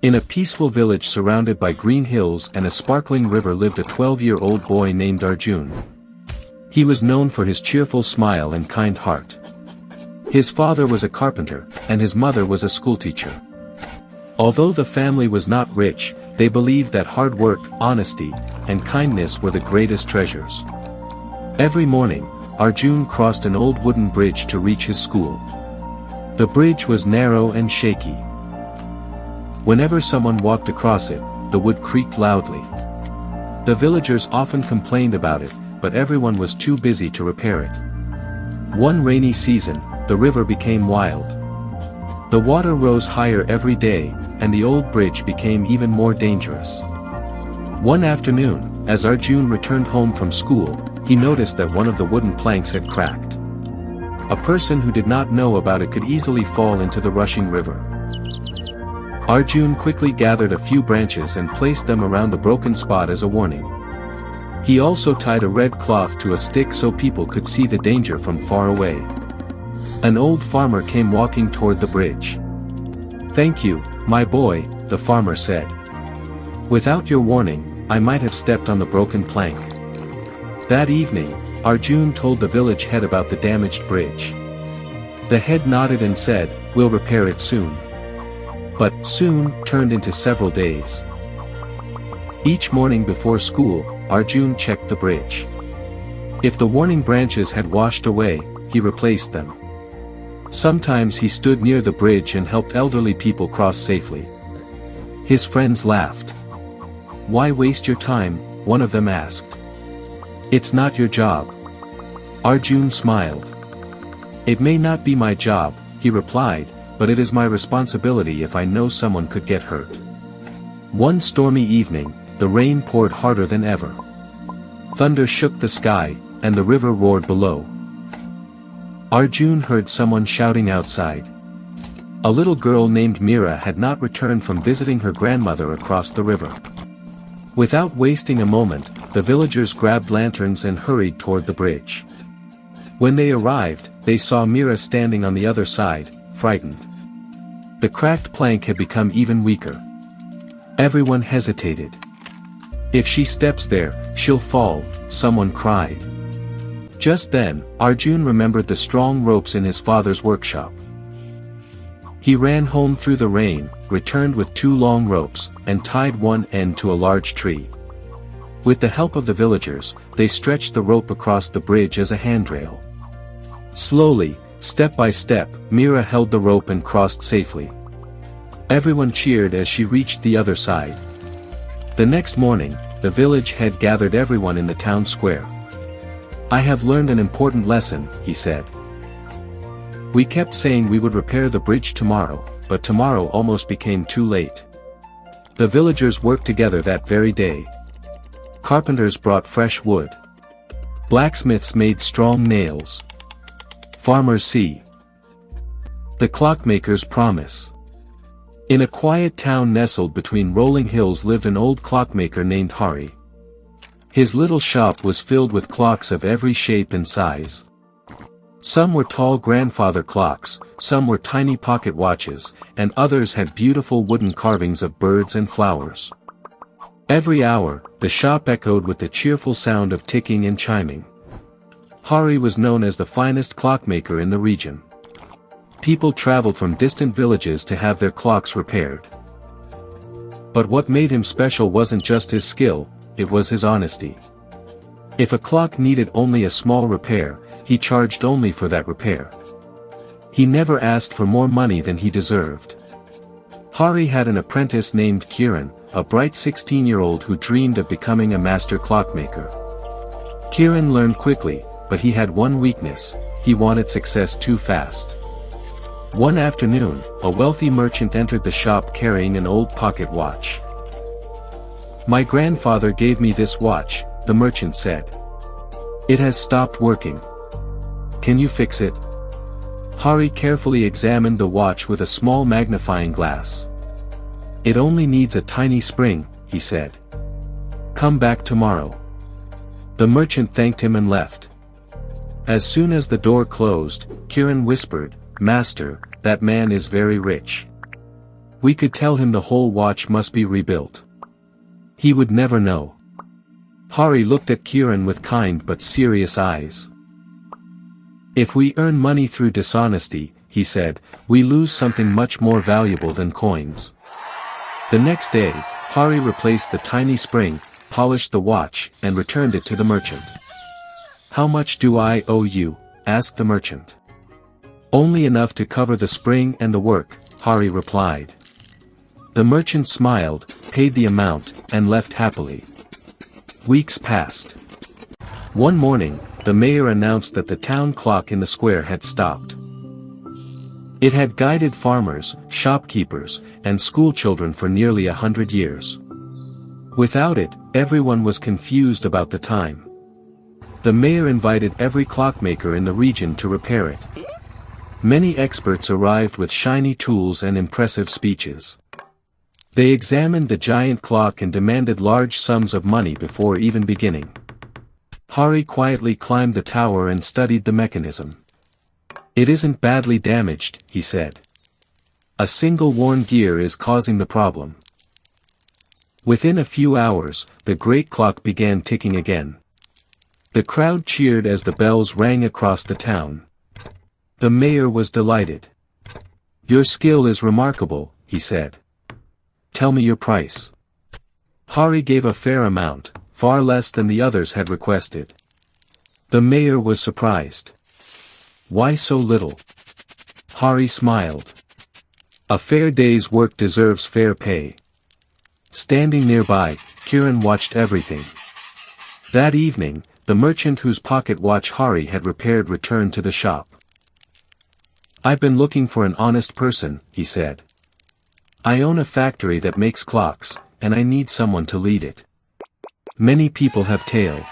In a peaceful village surrounded by green hills and a sparkling river lived a 12-year-old boy named Arjun. He was known for his cheerful smile and kind heart. His father was a carpenter, and his mother was a schoolteacher. Although the family was not rich, they believed that hard work, honesty, and kindness were the greatest treasures. Every morning, Arjun crossed an old wooden bridge to reach his school. The bridge was narrow and shaky. Whenever someone walked across it, the wood creaked loudly. The villagers often complained about it, but everyone was too busy to repair it. One rainy season, the river became wild. The water rose higher every day, and the old bridge became even more dangerous. One afternoon, as Arjun returned home from school, he noticed that one of the wooden planks had cracked. A person who did not know about it could easily fall into the rushing river. Arjun quickly gathered a few branches and placed them around the broken spot as a warning. He also tied a red cloth to a stick so people could see the danger from far away. An old farmer came walking toward the bridge. "Thank you, my boy," the farmer said. "Without your warning, I might have stepped on the broken plank." That evening, Arjun told the village head about the damaged bridge. The head nodded and said, "We'll repair it soon." But soon turned into several days. Each morning before school, Arjun checked the bridge. If the warning branches had washed away, he replaced them. Sometimes he stood near the bridge and helped elderly people cross safely. His friends laughed. "Why waste your time?" one of them asked. "It's not your job." Arjun smiled. "It may not be my job," he replied, "but it is my responsibility if I know someone could get hurt." One stormy evening, the rain poured harder than ever. Thunder shook the sky, and the river roared below. Arjun heard someone shouting outside. A little girl named Mira had not returned from visiting her grandmother across the river. Without wasting a moment, the villagers grabbed lanterns and hurried toward the bridge. When they arrived, they saw Mira standing on the other side, frightened. The cracked plank had become even weaker. Everyone hesitated. "If she steps there, she'll fall," someone cried. Just then, Arjun remembered the strong ropes in his father's workshop. He ran home through the rain, returned with 2 long ropes, and tied one end to a large tree. With the help of the villagers, they stretched the rope across the bridge as a handrail. Slowly, step by step, Mira held the rope and crossed safely. Everyone cheered as she reached the other side. The next morning, the village head gathered everyone in the town square. "I have learned an important lesson," he said. "We kept saying we would repair the bridge tomorrow, but tomorrow almost became too late." The villagers worked together that very day. Carpenters brought fresh wood. Blacksmiths made strong nails. Farmers see. The clockmakers promise. In a quiet town nestled between rolling hills lived an old clockmaker named Hari. His little shop was filled with clocks of every shape and size. Some were tall grandfather clocks, some were tiny pocket watches, and others had beautiful wooden carvings of birds and flowers. Every hour, the shop echoed with the cheerful sound of ticking and chiming. Hari was known as the finest clockmaker in the region. People traveled from distant villages to have their clocks repaired. But what made him special wasn't just his skill, it was his honesty. If a clock needed only a small repair, he charged only for that repair. He never asked for more money than he deserved. Hari had an apprentice named Kiran, a bright 16-year-old who dreamed of becoming a master clockmaker. Kiran learned quickly, but he had one weakness: he wanted success too fast. One afternoon, a wealthy merchant entered the shop carrying an old pocket watch. "My grandfather gave me this watch," the merchant said. "It has stopped working. Can you fix it?" Hari carefully examined the watch with a small magnifying glass. "It only needs a tiny spring," he said. "Come back tomorrow." The merchant thanked him and left. As soon as the door closed, Kiran whispered, "Master, that man is very rich. We could tell him the whole watch must be rebuilt. He would never know. Hari looked at Kiran with kind but serious eyes. If we earn money through dishonesty, he said, we lose something much more valuable than coins. The next day, Hari replaced the tiny spring, polished the watch, and returned it to the merchant. How much do I owe you? Asked the merchant. Only enough to cover the spring and the work, Hari replied. The merchant smiled, paid the amount, and left happily. Weeks passed. One morning, the mayor announced that the town clock in the square had stopped. It had guided farmers, shopkeepers, and schoolchildren for nearly 100 years. Without it, everyone was confused about the time. The mayor invited every clockmaker in the region to repair it. Many experts arrived with shiny tools and impressive speeches. They examined the giant clock and demanded large sums of money before even beginning. Hari quietly climbed the tower and studied the mechanism. It isn't badly damaged, he said. A single worn gear is causing the problem. Within a few hours, the great clock began ticking again. The crowd cheered as the bells rang across the town. The mayor was delighted. Your skill is remarkable, he said. Tell me your price. Hari gave a fair amount, far less than the others had requested. The mayor was surprised. Why so little? Hari smiled. A fair day's work deserves fair pay. Standing nearby, Kiran watched everything. That evening, the merchant whose pocket watch Hari had repaired returned to the shop. I've been looking for an honest person, he said. I own a factory that makes clocks, and I need someone to lead it. Many people have tail.